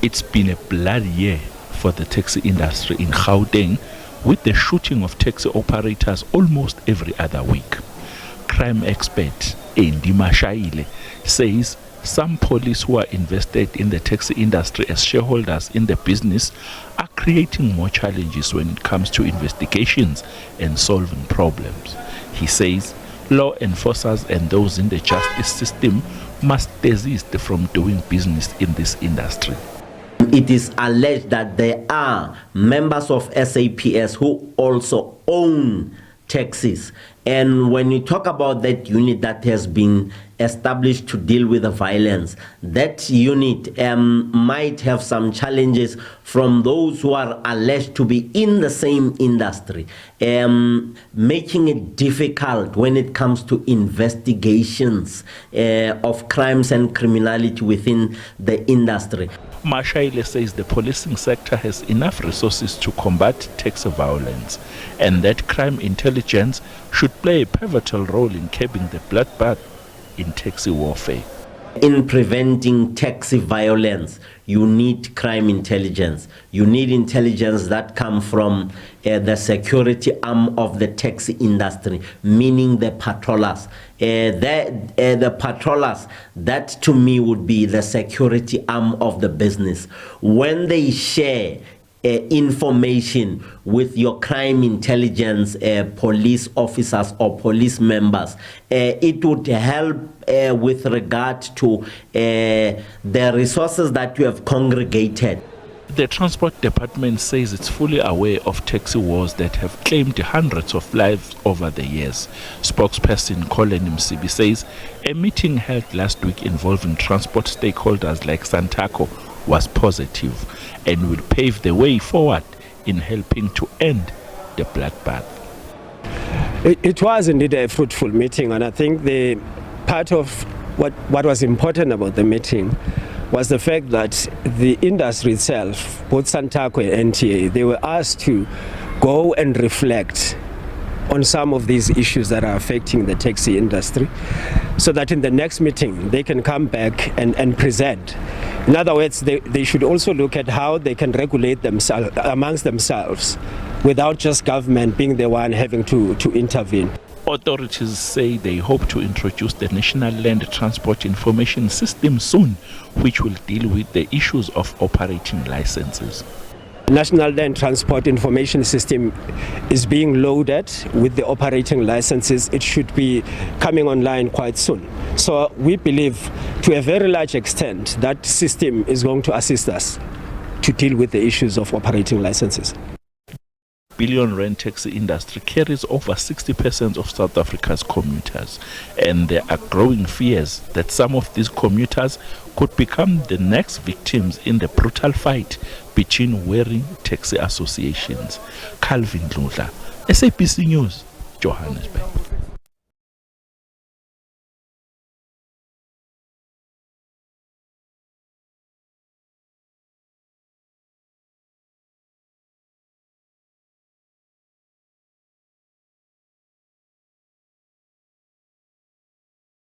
It's been a bloody year for the taxi industry in Gauteng, with the shooting of taxi operators almost every other week. Crime expert Mashaile says some police who are invested in the taxi industry as shareholders in the business are creating more challenges when it comes to investigations and solving problems. He says law enforcers and those in the justice system must desist from doing business in this industry. It is alleged that there are members of SABC who also own taxis. And when you talk about that unit that has been established to deal with the violence, that unit might have some challenges from those who are alleged to be in the same industry, making it difficult when it comes to investigations of crimes and criminality within the industry. Mashaile says the policing sector has enough resources to combat taxi violence, and that crime intelligence should play a pivotal role in curbing the bloodbath in taxi warfare. In preventing taxi violence, you need crime intelligence. You need intelligence that come from the security arm of the taxi industry, meaning the patrollers. The patrollers, that to me would be the security arm of the business. When they share information with your crime intelligence police officers or police members, it would help with regard to the resources that you have congregated. The Transport Department says it's fully aware of taxi wars that have claimed hundreds of lives over the years. Spokesperson Colin Msibi says a meeting held last week involving transport stakeholders like Santaco was positive and will pave the way forward in helping to end the bloodbath. It was indeed a fruitful meeting, and I think the part of what was important about the meeting was the fact that the industry itself, both Santaco and NTA, they were asked to go and reflect on some of these issues that are affecting the taxi industry, so that in the next meeting they can come back and present. In other words, they should also look at how they can regulate themselves amongst themselves without just government being the one having to intervene. Authorities say they hope to introduce the National Land Transport Information System soon, which will deal with the issues of operating licenses. National Land Transport Information System is being loaded with the operating licenses. It should be coming online quite soon. So we believe to a very large extent that system is going to assist us to deal with the issues of operating licenses. Billion rand taxi industry carries over 60% of South Africa's commuters, and there are growing fears that some of these commuters could become the next victims in the brutal fight between warring taxi associations. Calvin Dludla, SABC News, Johannesburg.